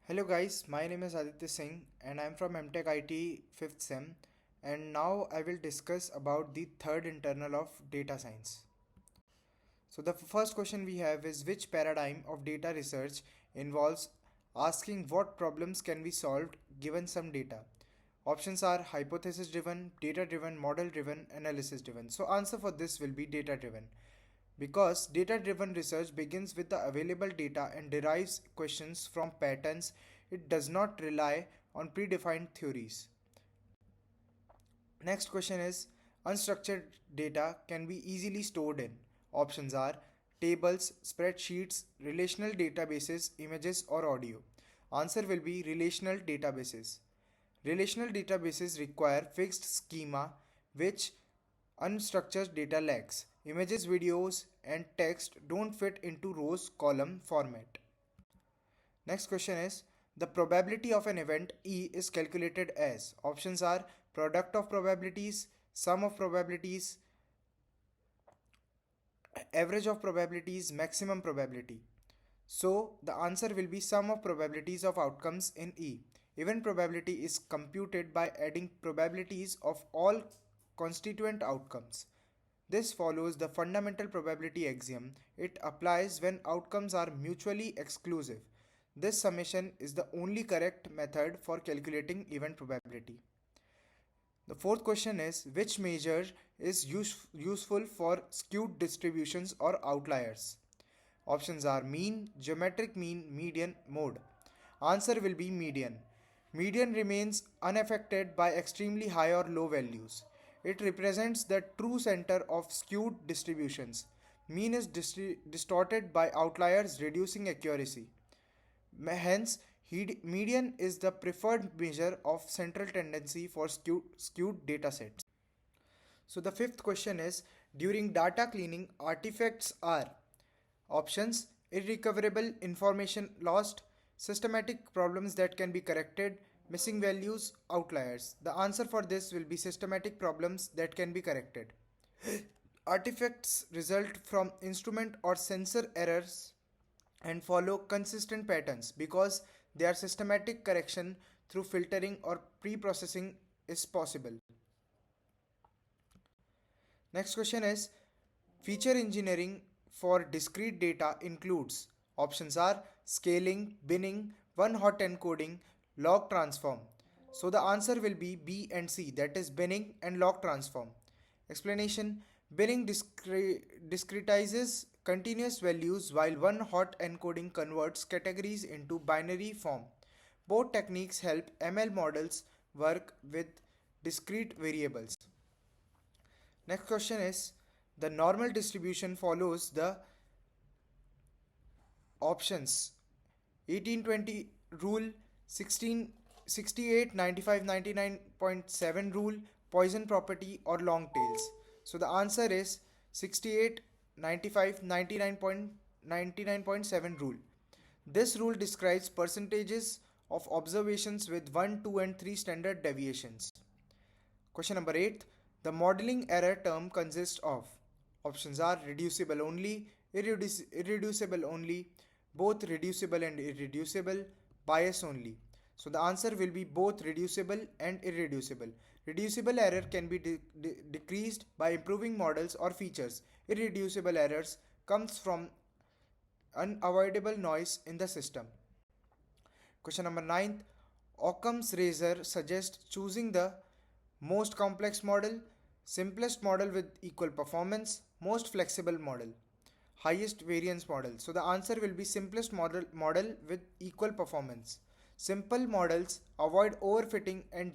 Hello guys, my name is Aditya Singh and I'm from MTech IT 5th SEM, and now I will discuss about the third internal of data science. So the first question we have is, which paradigm of data research involves asking what problems can be solved given some data? Options are hypothesis driven, data driven, model driven, analysis driven. So answer for this will be data driven. Because data driven research begins with the available data and derives questions from patterns, it does not rely on predefined theories. Next question is, unstructured data can be easily stored in. Options are tables, spreadsheets, relational databases, images, or audio. Answer will be relational databases. Relational databases require fixed schema which unstructured data lacks. Images, videos, and text don't fit into rows column format. Next question is, the probability of an event E is calculated as. Options are product of probabilities, sum of probabilities, average of probabilities, maximum probability. So the answer will be sum of probabilities of outcomes in E. Event probability is computed by adding probabilities of all constituent outcomes. This follows the fundamental probability axiom. It applies when outcomes are mutually exclusive. This summation is the only correct method for calculating event probability. The fourth question is, which measure is useful for skewed distributions or outliers? Options are mean, geometric mean, median, mode. Answer will be median. Median remains unaffected by extremely high or low values. It represents the true center of skewed distributions. Mean is distorted by outliers, reducing accuracy. Hence, median is the preferred measure of central tendency for skewed datasets. So the fifth question is, during data cleaning, artifacts are options: irrecoverable information lost, systematic problems that can be corrected, missing values, outliers. The answer for this will be systematic problems that can be corrected. Artifacts result from instrument or sensor errors and follow consistent patterns because their systematic correction through filtering or pre-processing is possible. Next question is, feature engineering for discrete data includes. Options are scaling, binning, one hot encoding, log transform. So the answer will be B and C, that is binning and log transform. Explanation: binning discretizes continuous values while one hot encoding converts categories into binary form. Both techniques help ML models work with discrete variables. Next question is, the normal distribution follows the options 1820 rule, 1668 95 99.7 rule, Poisson property, or long tails. So the answer is 68 95 99.7 rule. This rule describes percentages of observations with 1, 2, and 3 standard deviations. Question number 8. The modeling error term consists of. Options are reducible only, irreducible only, both reducible and irreducible, bias only. So the answer will be both reducible and irreducible. Reducible error can be decreased by improving models or features. Irreducible errors comes from unavoidable noise in the system. Question number 9. Occam's razor suggests choosing the most complex model, simplest model with equal performance, most flexible model, highest variance model. So the answer will be simplest model with equal performance. Simple models avoid overfitting and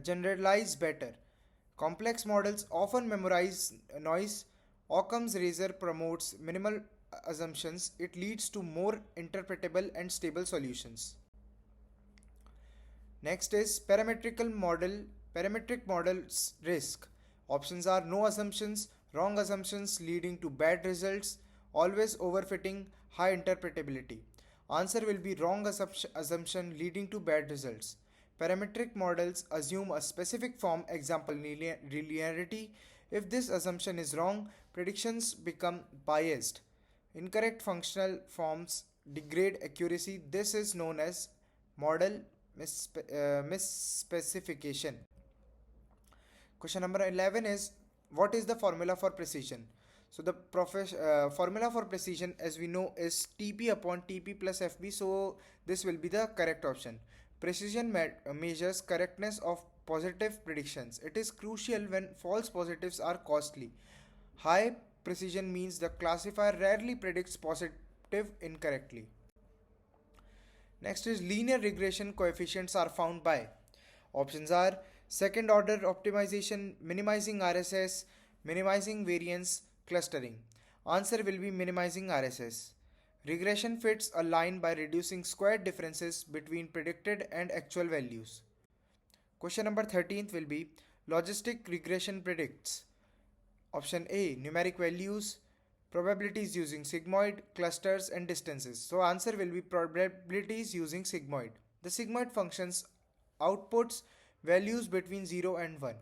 generalize better. Complex models often memorize noise. Occam's razor promotes minimal assumptions. It leads to more interpretable and stable solutions. Next is parametric models risk. Options are no assumptions, wrong assumptions leading to bad results, always overfitting, high interpretability. Answer will be wrong assumption leading to bad results. Parametric models assume a specific form, example linearity. If this assumption is wrong, predictions become biased. Incorrect functional forms degrade accuracy. This is known as model misspecification. Question number 11 is, what is the formula for precision? So the formula for precision, as we know, is TP upon TP plus FB. So this will be the correct option. Precision measures correctness of positive predictions. It is crucial when false positives are costly. High precision means the classifier rarely predicts positive incorrectly. Next is linear regression coefficients are found by. Options are second order optimization, minimizing RSS, minimizing variance, clustering. Answer will be minimizing RSS. Regression fits a line by reducing squared differences between predicted and actual values. Question number 13th will be logistic regression predicts. Option A, numeric values, probabilities using sigmoid, clusters and distances. So answer will be probabilities using sigmoid. The sigmoid functions outputs values between 0 and 1.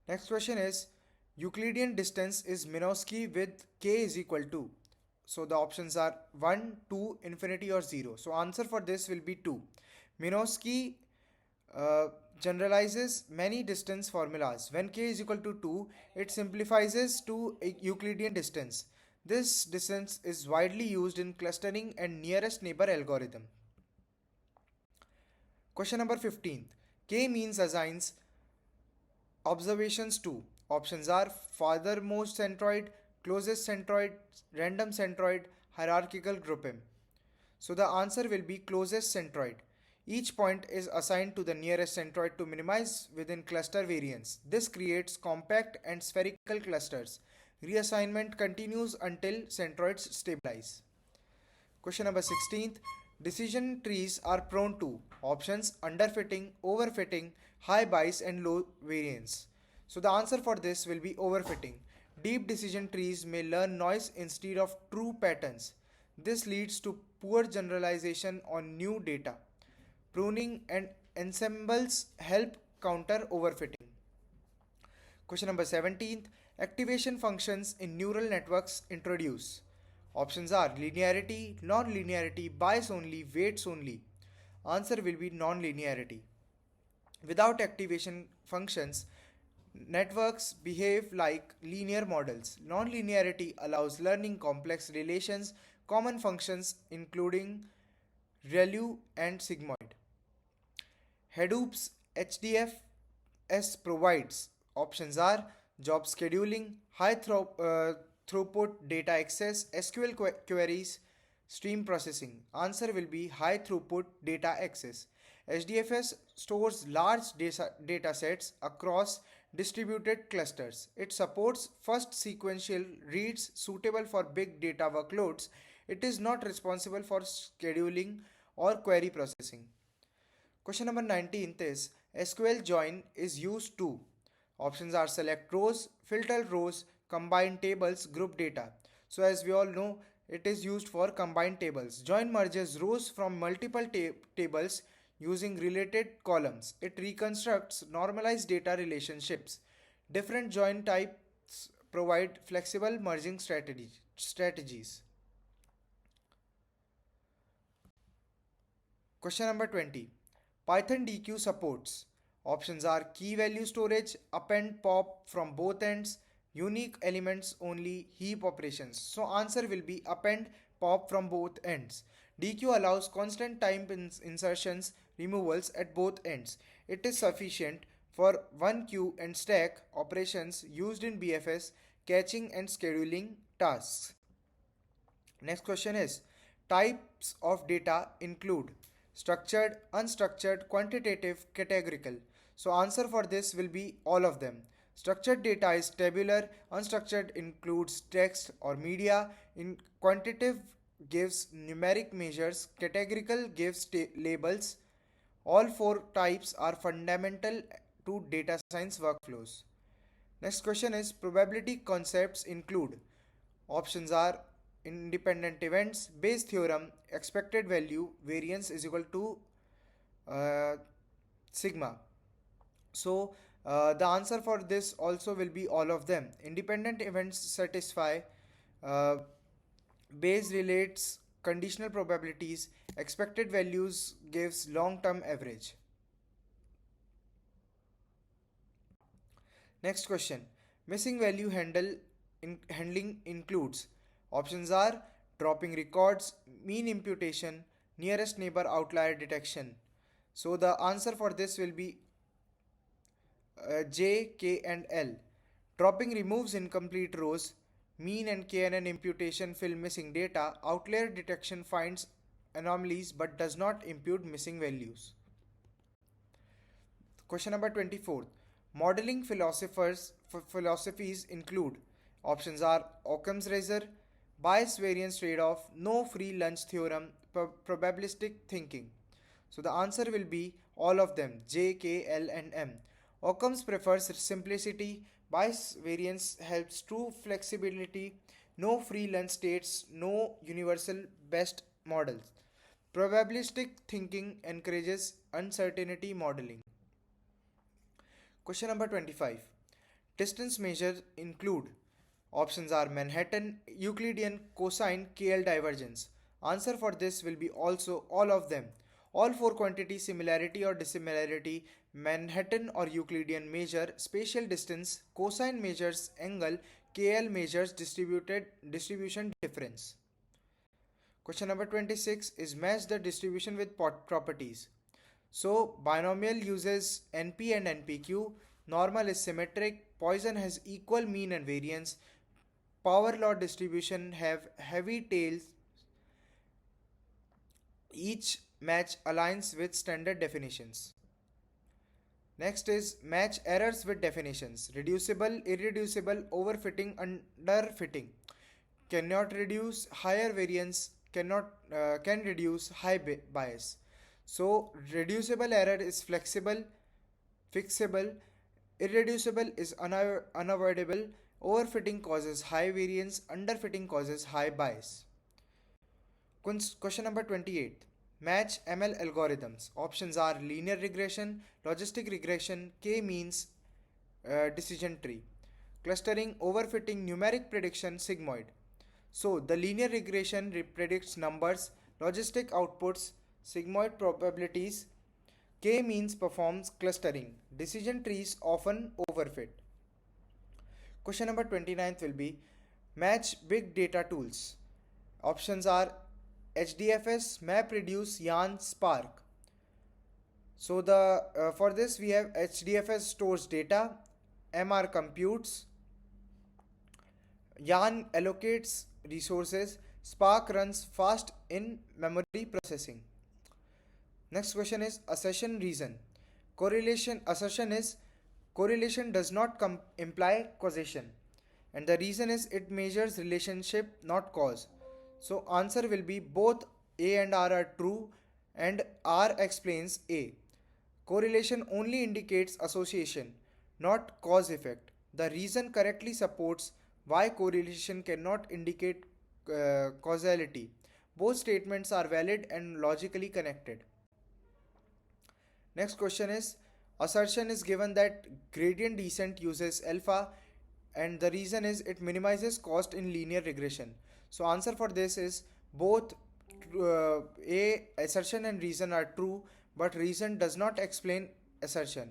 Next question is Euclidean distance is Minkowski with k is equal to. So the options are 1, 2, infinity or 0. So answer for this will be 2. Minkowski uh, generalizes many distance formulas. When k is equal to 2, it simplifies to a Euclidean distance. This distance is widely used in clustering and nearest neighbor algorithm. Question number 15. K means assigns observations to. Options are farthermost centroid, closest centroid, random centroid, hierarchical grouping. So the answer will be closest centroid. Each point is assigned to the nearest centroid to minimize within cluster variance. This creates compact and spherical clusters. Reassignment continues until centroids stabilize. Question number 16th. Decision trees are prone to options underfitting, overfitting, high bias and low variance. So the answer for this will be overfitting. Deep decision trees may learn noise instead of true patterns. This leads to poor generalization on new data. Pruning and ensembles help counter overfitting. Question number 17th. Activation functions in neural networks introduce. Options are linearity, non-linearity, bias only, weights only. Answer will be non-linearity. Without activation functions, networks behave like linear models. Non-linearity allows learning complex relations, common functions including ReLU and sigmoid. Hadoop's HDFS provides options are job scheduling, high throughput data access, SQL queries, stream processing. Answer will be high throughput data access. HDFS stores large data sets across distributed clusters. It supports fast sequential reads suitable for big data workloads. It is not responsible for scheduling or query processing. Question number 19th is SQL join is used to. Options are select rows, filter rows, combine tables, group data. So as we all know, it is used for combined tables. Join merges rows from multiple tables using related columns. It reconstructs normalized data relationships. Different join types provide flexible merging strategies. Question number 20. Python DQ supports. Options are key value storage, append pop from both ends, unique elements only, heap operations. So answer will be append pop from both ends. DQ allows constant time insertions removals at both ends. It is sufficient for one queue and stack operations used in BFS catching and scheduling tasks. Next question is types of data include structured, unstructured, quantitative, categorical. So answer for this will be all of them. Structured data is tabular, unstructured includes text or media, in quantitative gives numeric measures, categorical gives labels. All four types are fundamental to data science workflows. Next question is probability concepts include. Options are independent events, Bayes theorem, expected value, variance is equal to uh, sigma. So the answer for this also will be all of them. Independent events satisfy uh, Bayes relates conditional probabilities. Expected values gives long-term average. Next question. Missing value handling includes options are dropping records, mean imputation, nearest neighbor outlier detection. So the answer for this will be J, K, and L. Dropping removes incomplete rows. Mean and KNN imputation fill missing data. Outlier detection finds anomalies but does not impute missing values. Question number 24. Modeling philosophies include options are Occam's razor, bias variance trade off, no free lunch theorem, probabilistic thinking. So the answer will be all of them J, K, L, and M. Occam's prefers simplicity, bias variance helps true flexibility, no free lunch states, no universal best models. Probabilistic thinking encourages uncertainty modeling. Question number 25. Distance measures include options are Manhattan, Euclidean, cosine, KL divergence. Answer for this will be also all of them. All four quantities similarity or dissimilarity, Manhattan or Euclidean measure spatial distance, cosine measures angle, KL measures distribution difference. Question number 26 is match the distribution with properties. So binomial uses NP and NPQ, normal is symmetric, Poisson has equal mean and variance, power law distribution have heavy tails, each match aligns with standard definitions. Next is match errors with definitions. Reducible, irreducible, overfitting, underfitting. Cannot reduce higher variance, can reduce high bias. So reducible error is flexible, fixable, irreducible is unavoidable, overfitting causes high variance, underfitting causes high bias. Question number 28. Match ML algorithms. Options are linear regression, logistic regression, K-means, decision tree. Clustering, overfitting, numeric prediction, sigmoid. So the linear regression predicts numbers, logistic outputs, sigmoid probabilities, K-means performs clustering. Decision trees often overfit. Question number 29th will be match big data tools. Options are HDFS, MapReduce, Yarn, Spark. So for this we have HDFS stores data, MR computes, Yarn allocates resources, Spark runs fast in memory processing. Next question is assertion reason. Correlation assertion is correlation does not imply causation, and the reason is it measures relationship, not cause. So answer will be both A and R are true and R explains A. Correlation only indicates association, not cause effect. The reason correctly supports why correlation cannot indicate causality. Both statements are valid and logically connected. Next question is assertion is given that gradient descent uses alpha and the reason is it minimizes cost in linear regression. So answer for this is both A assertion and reason are true but reason does not explain assertion.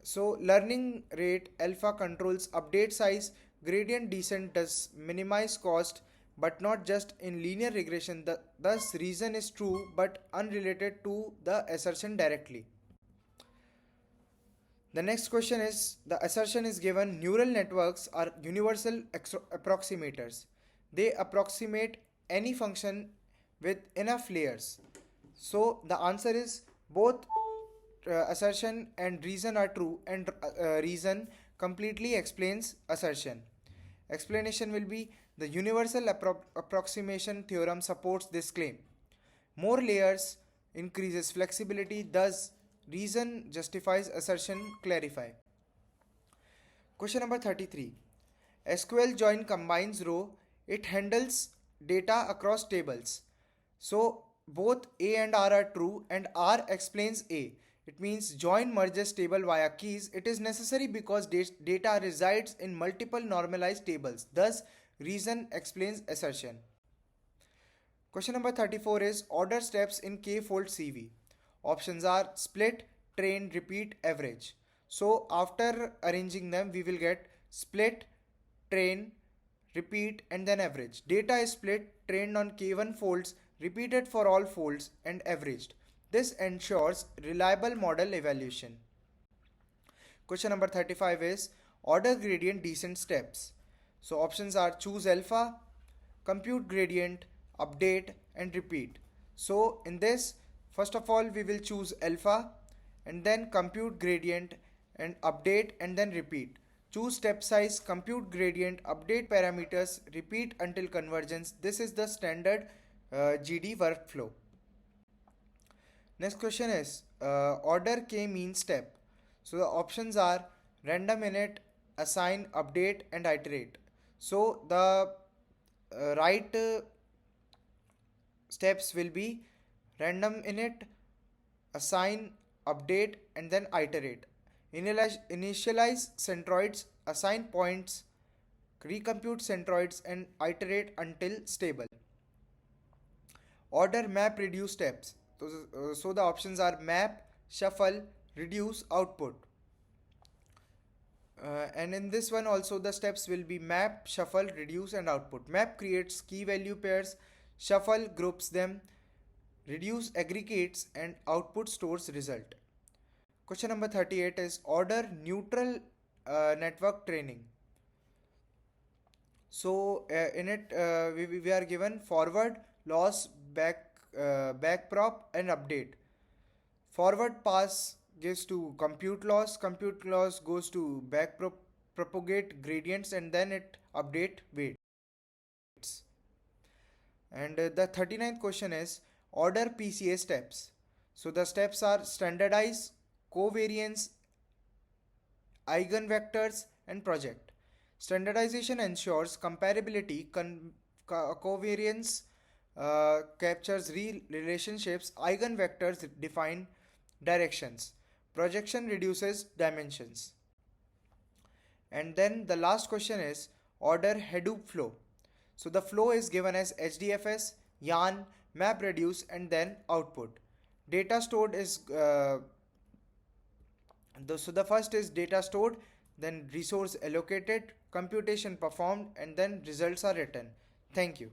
So learning rate alpha controls update size, gradient descent does minimize cost but not just in linear regression. Thus reason is true but unrelated to the assertion directly. The next question is the assertion is given neural networks are universal approximators. They approximate any function with enough layers. So the answer is both assertion and reason are true and reason completely explains assertion. Explanation will be the universal approximation theorem supports this claim. More layers increases flexibility, thus reason justifies assertion. Clarify. Question number 33. SQL join combines row, it handles data across tables. So both A and R are true and R explains A. It means join merges table via keys. It is necessary because data resides in multiple normalized tables. Thus reason explains assertion. Question number 34 is order steps in k-fold CV. Options are split, train, repeat, average. So after arranging them, we will get split, train, repeat, and then average. Data is split, trained on k1 folds, repeated for all folds, and averaged. This ensures reliable model evaluation. Question number 35 is order gradient descent steps. So options are choose alpha, compute gradient, update, and repeat. So in this, first of all, we will choose alpha and then compute gradient and update and then repeat. Choose step size, compute gradient, update parameters, repeat until convergence. This is the standard GD workflow. Next question is order k mean step. So the options are random init, assign, update, and iterate. So the right steps will be random init, assign, update, and then iterate. Initialize centroids, assign points, recompute centroids, and iterate until stable. Order map reduce steps. So the options are map, shuffle, reduce, output. And in this one also the steps will be map, shuffle, reduce, and output. Map creates key value pairs, shuffle groups them, reduce aggregates, and output stores result. Question number 38 is order neutral network training. So in it we are given forward, loss, back prop, and update. Forward pass gives to compute loss goes to propagate gradients, and then it update weights. And the 39th question is order PCA steps. So the steps are standardize, covariance, eigenvectors, and project. Standardization ensures comparability, covariance captures real relationships, eigenvectors define directions, projection reduces dimensions. And then the last question is order Hadoop flow. So the flow is given as HDFS, yarn, map reduce, and then output. Data stored is so the first is data stored, then resource allocated, computation performed, and then results are written. Thank you.